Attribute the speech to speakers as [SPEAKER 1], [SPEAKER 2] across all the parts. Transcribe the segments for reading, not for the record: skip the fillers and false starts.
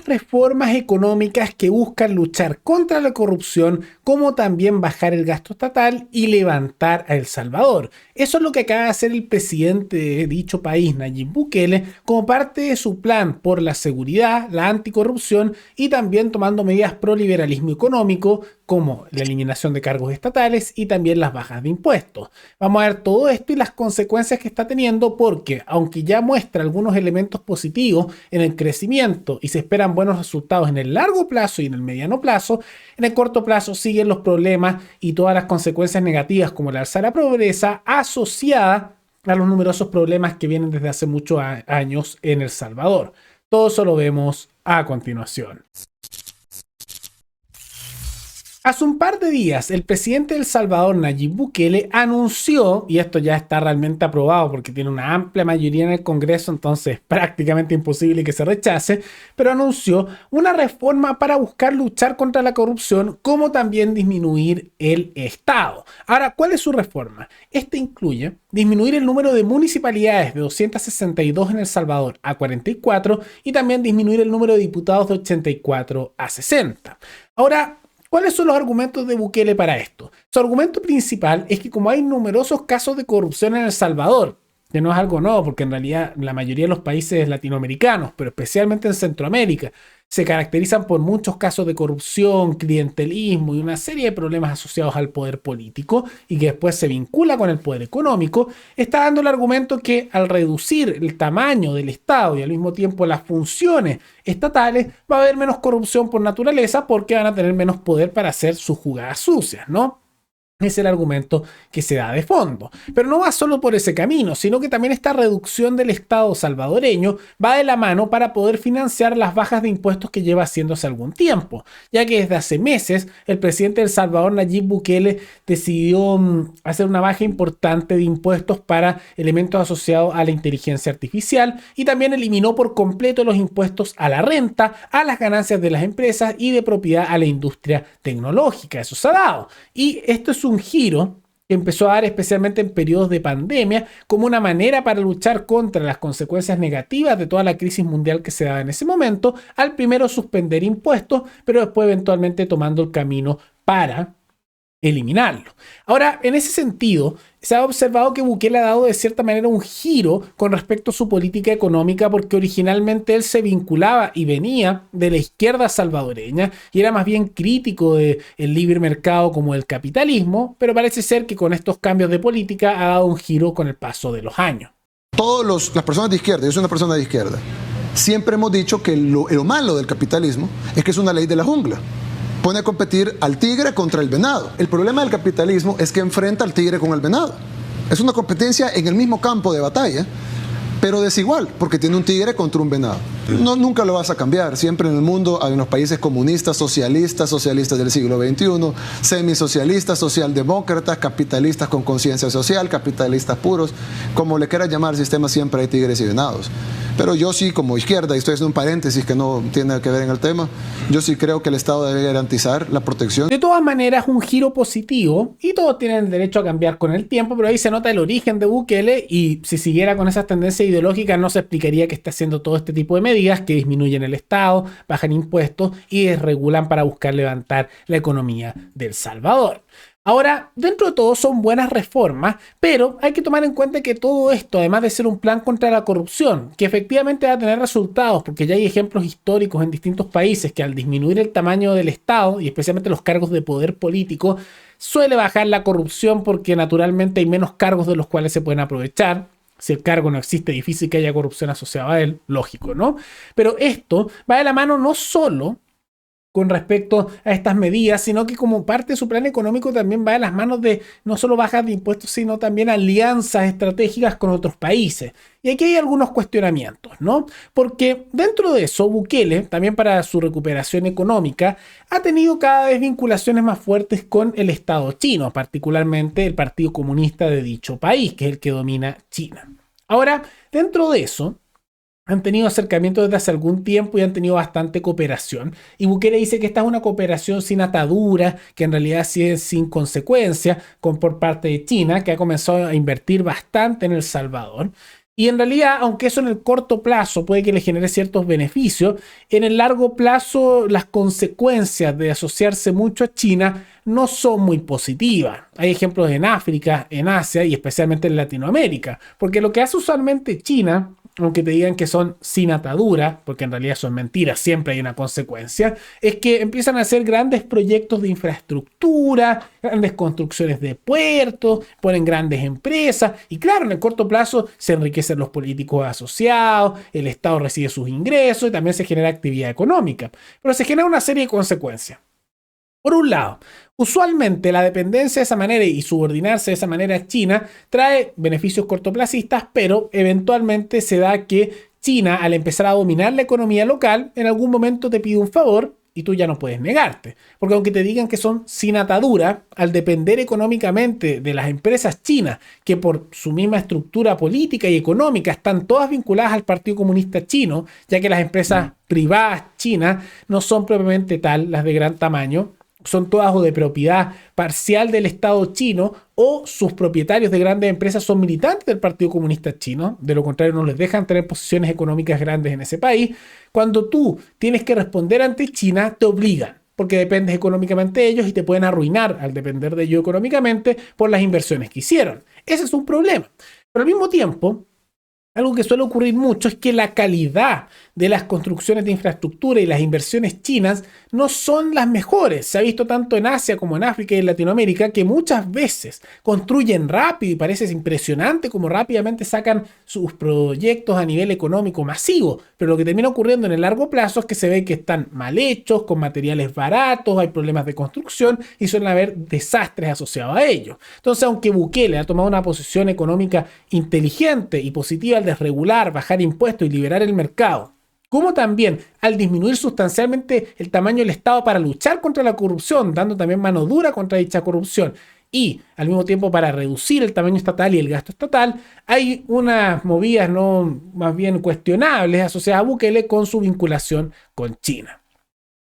[SPEAKER 1] reformas económicas que buscan luchar contra la corrupción, como también bajar el gasto estatal y levantar a El Salvador. Eso es lo que acaba de hacer el presidente de dicho país, Nayib Bukele, como parte de su plan por la seguridad, la anticorrupción y también tomando medidas pro liberalismo económico, como la eliminación de cargos estatales y también las bajas de impuestos. Vamos a ver todo esto y las consecuencias que está teniendo, porque aunque ya muestra algunos elementos positivos en el crecimiento y se esperan buenos resultados en el largo plazo y en el mediano plazo, en el corto plazo siguen los problemas y todas las consecuencias negativas, como el alza de la pobreza asociada a los numerosos problemas que vienen desde hace muchos años en El Salvador. Todo eso lo vemos a continuación. Hace un par de días, el presidente de El Salvador, Nayib Bukele, anunció, y esto ya está realmente aprobado porque tiene una amplia mayoría en el Congreso, entonces es prácticamente imposible que se rechace, pero anunció una reforma para buscar luchar contra la corrupción, como también disminuir el Estado. Ahora, ¿cuál es su reforma? Este incluye disminuir el número de municipalidades de 262 en El Salvador a 44 y también disminuir el número de diputados de 84 a 60. Ahora, ¿cuáles son los argumentos de Bukele para esto? Su argumento principal es que como hay numerosos casos de corrupción en El Salvador, que no es algo nuevo porque en realidad la mayoría de los países latinoamericanos, pero especialmente en Centroamérica, se caracterizan por muchos casos de corrupción, clientelismo y una serie de problemas asociados al poder político y que después se vincula con el poder económico, está dando el argumento que al reducir el tamaño del Estado y al mismo tiempo las funciones estatales, va a haber menos corrupción por naturaleza porque van a tener menos poder para hacer sus jugadas sucias, ¿no? Es el argumento que se da de fondo. Pero no va solo por ese camino, sino que también esta reducción del Estado salvadoreño va de la mano para poder financiar las bajas de impuestos que lleva haciéndose algún tiempo, ya que desde hace meses el presidente de El Salvador, Nayib Bukele, decidió hacer una baja importante de impuestos para elementos asociados a la inteligencia artificial y también eliminó por completo los impuestos a la renta, a las ganancias de las empresas y de propiedad a la industria tecnológica. Eso se ha dado. Y esto es un giro que empezó a dar especialmente en periodos de pandemia como una manera para luchar contra las consecuencias negativas de toda la crisis mundial que se daba en ese momento, al primero suspender impuestos, pero después eventualmente tomando el camino para eliminarlo. Ahora, en ese sentido, se ha observado que Bukele ha dado de cierta manera un giro con respecto a su política económica, porque originalmente él se vinculaba y venía de la izquierda salvadoreña y era más bien crítico del libre mercado como el capitalismo, pero parece ser que con estos cambios de política ha dado un giro con el paso de los años.
[SPEAKER 2] Todas las personas de izquierda, yo soy una persona de izquierda, siempre hemos dicho que lo malo del capitalismo es que es una ley de la jungla. Pone a competir al tigre contra el venado. El problema del capitalismo es que enfrenta al tigre con el venado. Es una competencia en el mismo campo de batalla, pero desigual, porque tiene un tigre contra un venado. No, nunca lo vas a cambiar. Siempre en el mundo hay unos países comunistas, socialistas del siglo XXI, semisocialistas, socialdemócratas, capitalistas con conciencia social, capitalistas puros. Como le quieras llamar al sistema, siempre hay tigres y venados. Pero yo sí, como izquierda, y estoy haciendo un paréntesis que no tiene que ver en el tema, yo sí creo que el Estado debe garantizar la protección.
[SPEAKER 1] De todas maneras, un giro positivo, y todos tienen el derecho a cambiar con el tiempo, pero ahí se nota el origen de Bukele, y si siguiera con esas tendencias ideológicas no se explicaría que esté haciendo todo este tipo de medidas que disminuyen el Estado, bajan impuestos y desregulan para buscar levantar la economía de El Salvador. Ahora, dentro de todo son buenas reformas, pero hay que tomar en cuenta que todo esto, además de ser un plan contra la corrupción, que efectivamente va a tener resultados, porque ya hay ejemplos históricos en distintos países que al disminuir el tamaño del Estado, y especialmente los cargos de poder político, suele bajar la corrupción porque naturalmente hay menos cargos de los cuales se pueden aprovechar. Si el cargo no existe, es difícil que haya corrupción asociada a él, lógico, ¿no? Pero esto va de la mano no solo con respecto a estas medidas, sino que como parte de su plan económico también va de las manos de no solo bajas de impuestos, sino también alianzas estratégicas con otros países. Y aquí hay algunos cuestionamientos, ¿no? Porque dentro de eso, Bukele, también para su recuperación económica, ha tenido cada vez vinculaciones más fuertes con el Estado chino, particularmente el Partido Comunista de dicho país, que es el que domina China. Ahora, dentro de eso, han tenido acercamientos desde hace algún tiempo y han tenido bastante cooperación. Y Bukele dice que esta es una cooperación sin atadura, que en realidad sí es sin consecuencia por parte de China, que ha comenzado a invertir bastante en El Salvador. Y en realidad, aunque eso en el corto plazo puede que le genere ciertos beneficios, en el largo plazo las consecuencias de asociarse mucho a China no son muy positivas. Hay ejemplos en África, en Asia y especialmente en Latinoamérica, porque lo que hace usualmente China, aunque te digan que son sin atadura, porque en realidad son mentiras, siempre hay una consecuencia, es que empiezan a hacer grandes proyectos de infraestructura, grandes construcciones de puertos, ponen grandes empresas y claro, en el corto plazo se enriquecen los políticos asociados, el Estado recibe sus ingresos y también se genera actividad económica, pero se genera una serie de consecuencias. Por un lado, usualmente la dependencia de esa manera y subordinarse de esa manera a China trae beneficios cortoplacistas, pero eventualmente se da que China, al empezar a dominar la economía local, en algún momento te pide un favor y tú ya no puedes negarte. Porque aunque te digan que son sin atadura, al depender económicamente de las empresas chinas, que por su misma estructura política y económica están todas vinculadas al Partido Comunista Chino, ya que las empresas privadas chinas no son propiamente tal, las de gran tamaño, son todas o de propiedad parcial del Estado chino o sus propietarios de grandes empresas son militantes del Partido Comunista Chino, de lo contrario no les dejan tener posiciones económicas grandes en ese país. Cuando tú tienes que responder ante China, te obligan, porque dependes económicamente de ellos y te pueden arruinar al depender de ellos económicamente por las inversiones que hicieron. Ese es un problema. Pero al mismo tiempo, algo que suele ocurrir mucho es que la calidad de las construcciones de infraestructura y las inversiones chinas no son las mejores. Se ha visto tanto en Asia como en África y en Latinoamérica que muchas veces construyen rápido y parece impresionante cómo rápidamente sacan sus proyectos a nivel económico masivo. Pero lo que termina ocurriendo en el largo plazo es que se ve que están mal hechos, con materiales baratos, hay problemas de construcción y suelen haber desastres asociados a ello. Entonces, aunque Bukele ha tomado una posición económica inteligente y positiva al desregular, bajar impuestos y liberar el mercado, como también al disminuir sustancialmente el tamaño del Estado para luchar contra la corrupción, dando también mano dura contra dicha corrupción, y al mismo tiempo para reducir el tamaño estatal y el gasto estatal, hay unas movidas no más bien cuestionables asociadas a Bukele con su vinculación con China.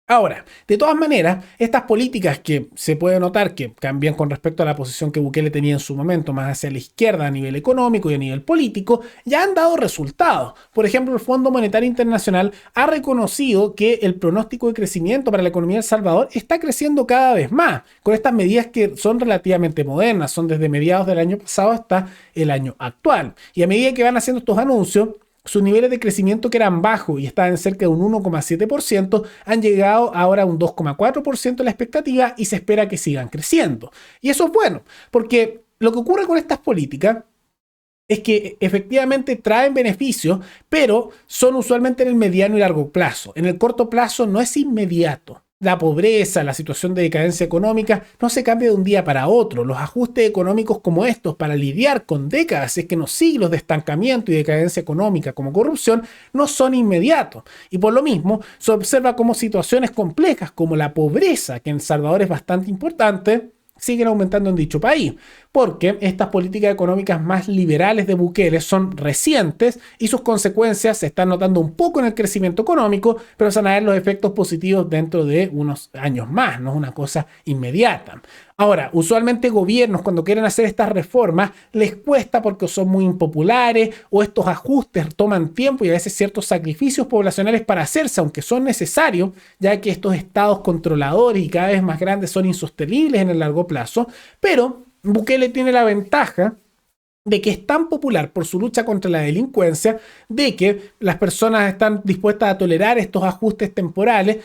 [SPEAKER 1] Ahora, de todas maneras, estas políticas que se puede notar que cambian con respecto a la posición que Bukele tenía en su momento, más hacia la izquierda a nivel económico y a nivel político, ya han dado resultados. Por ejemplo, el Fondo Monetario Internacional ha reconocido que el pronóstico de crecimiento para la economía de El Salvador está creciendo cada vez más, con estas medidas que son relativamente modernas, son desde mediados del año pasado hasta el año actual. Y a medida que van haciendo estos anuncios, sus niveles de crecimiento que eran bajos y estaban cerca de un 1,7% han llegado ahora a un 2,4% de la expectativa y se espera que sigan creciendo. Y eso es bueno, porque lo que ocurre con estas políticas es que efectivamente traen beneficios, pero son usualmente en el mediano y largo plazo. En el corto plazo no es inmediato. La pobreza, la situación de decadencia económica no se cambia de un día para otro. Los ajustes económicos como estos para lidiar con décadas, es que no siglos de estancamiento y decadencia económica como corrupción, no son inmediatos. Y por lo mismo se observa como situaciones complejas como la pobreza, que en El Salvador es bastante importante, siguen aumentando en dicho país, porque estas políticas económicas más liberales de Bukele son recientes y sus consecuencias se están notando un poco en el crecimiento económico, pero se van a ver los efectos positivos dentro de unos años más, no es una cosa inmediata. Ahora, usualmente gobiernos cuando quieren hacer estas reformas les cuesta porque son muy impopulares o estos ajustes toman tiempo y a veces ciertos sacrificios poblacionales para hacerse, aunque son necesarios, ya que estos estados controladores y cada vez más grandes son insostenibles en el largo plazo, pero Bukele tiene la ventaja de que es tan popular por su lucha contra la delincuencia, de que las personas están dispuestas a tolerar estos ajustes temporales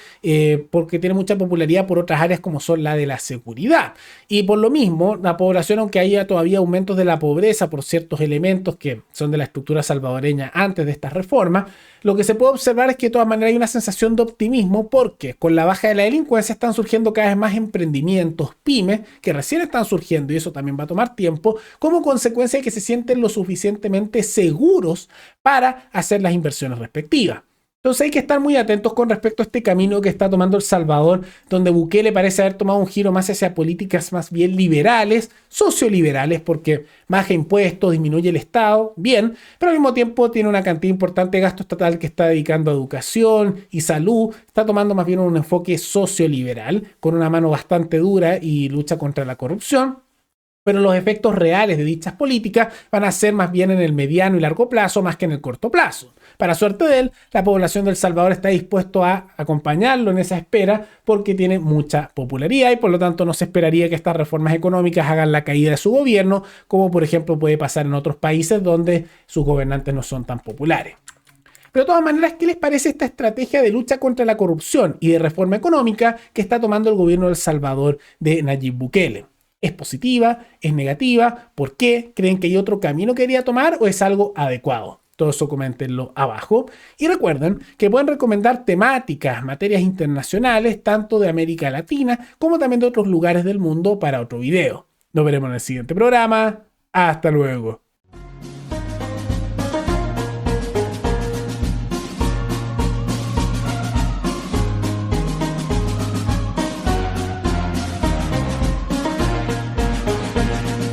[SPEAKER 1] porque tiene mucha popularidad por otras áreas como son la de la seguridad. Y por lo mismo, la población, aunque haya todavía aumentos de la pobreza por ciertos elementos que son de la estructura salvadoreña antes de esta reforma, lo que se puede observar es que de todas maneras hay una sensación de optimismo porque con la baja de la delincuencia están surgiendo cada vez más emprendimientos, pymes, que recién están surgiendo y eso también va a tomar tiempo, como consecuencia de que se sienten lo suficientemente seguros para hacer las inversiones respectivas. Entonces hay que estar muy atentos con respecto a este camino que está tomando El Salvador, donde Bukele parece haber tomado un giro más hacia políticas más bien liberales, socioliberales, porque baja impuestos, disminuye el Estado, bien, pero al mismo tiempo tiene una cantidad importante de gasto estatal que está dedicando a educación y salud, está tomando más bien un enfoque socioliberal, con una mano bastante dura y lucha contra la corrupción. Pero los efectos reales de dichas políticas van a ser más bien en el mediano y largo plazo más que en el corto plazo. Para suerte de él, la población de El Salvador está dispuesto a acompañarlo en esa espera porque tiene mucha popularidad y por lo tanto no se esperaría que estas reformas económicas hagan la caída de su gobierno, como por ejemplo puede pasar en otros países donde sus gobernantes no son tan populares. Pero de todas maneras, ¿qué les parece esta estrategia de lucha contra la corrupción y de reforma económica que está tomando el gobierno de El Salvador de Nayib Bukele? ¿Es positiva? ¿Es negativa? ¿Por qué? ¿Creen que hay otro camino que debería tomar o es algo adecuado? Todo eso coméntenlo abajo. Y recuerden que pueden recomendar temáticas, materias internacionales, tanto de América Latina como también de otros lugares del mundo para otro video. Nos veremos en el siguiente programa. Hasta luego.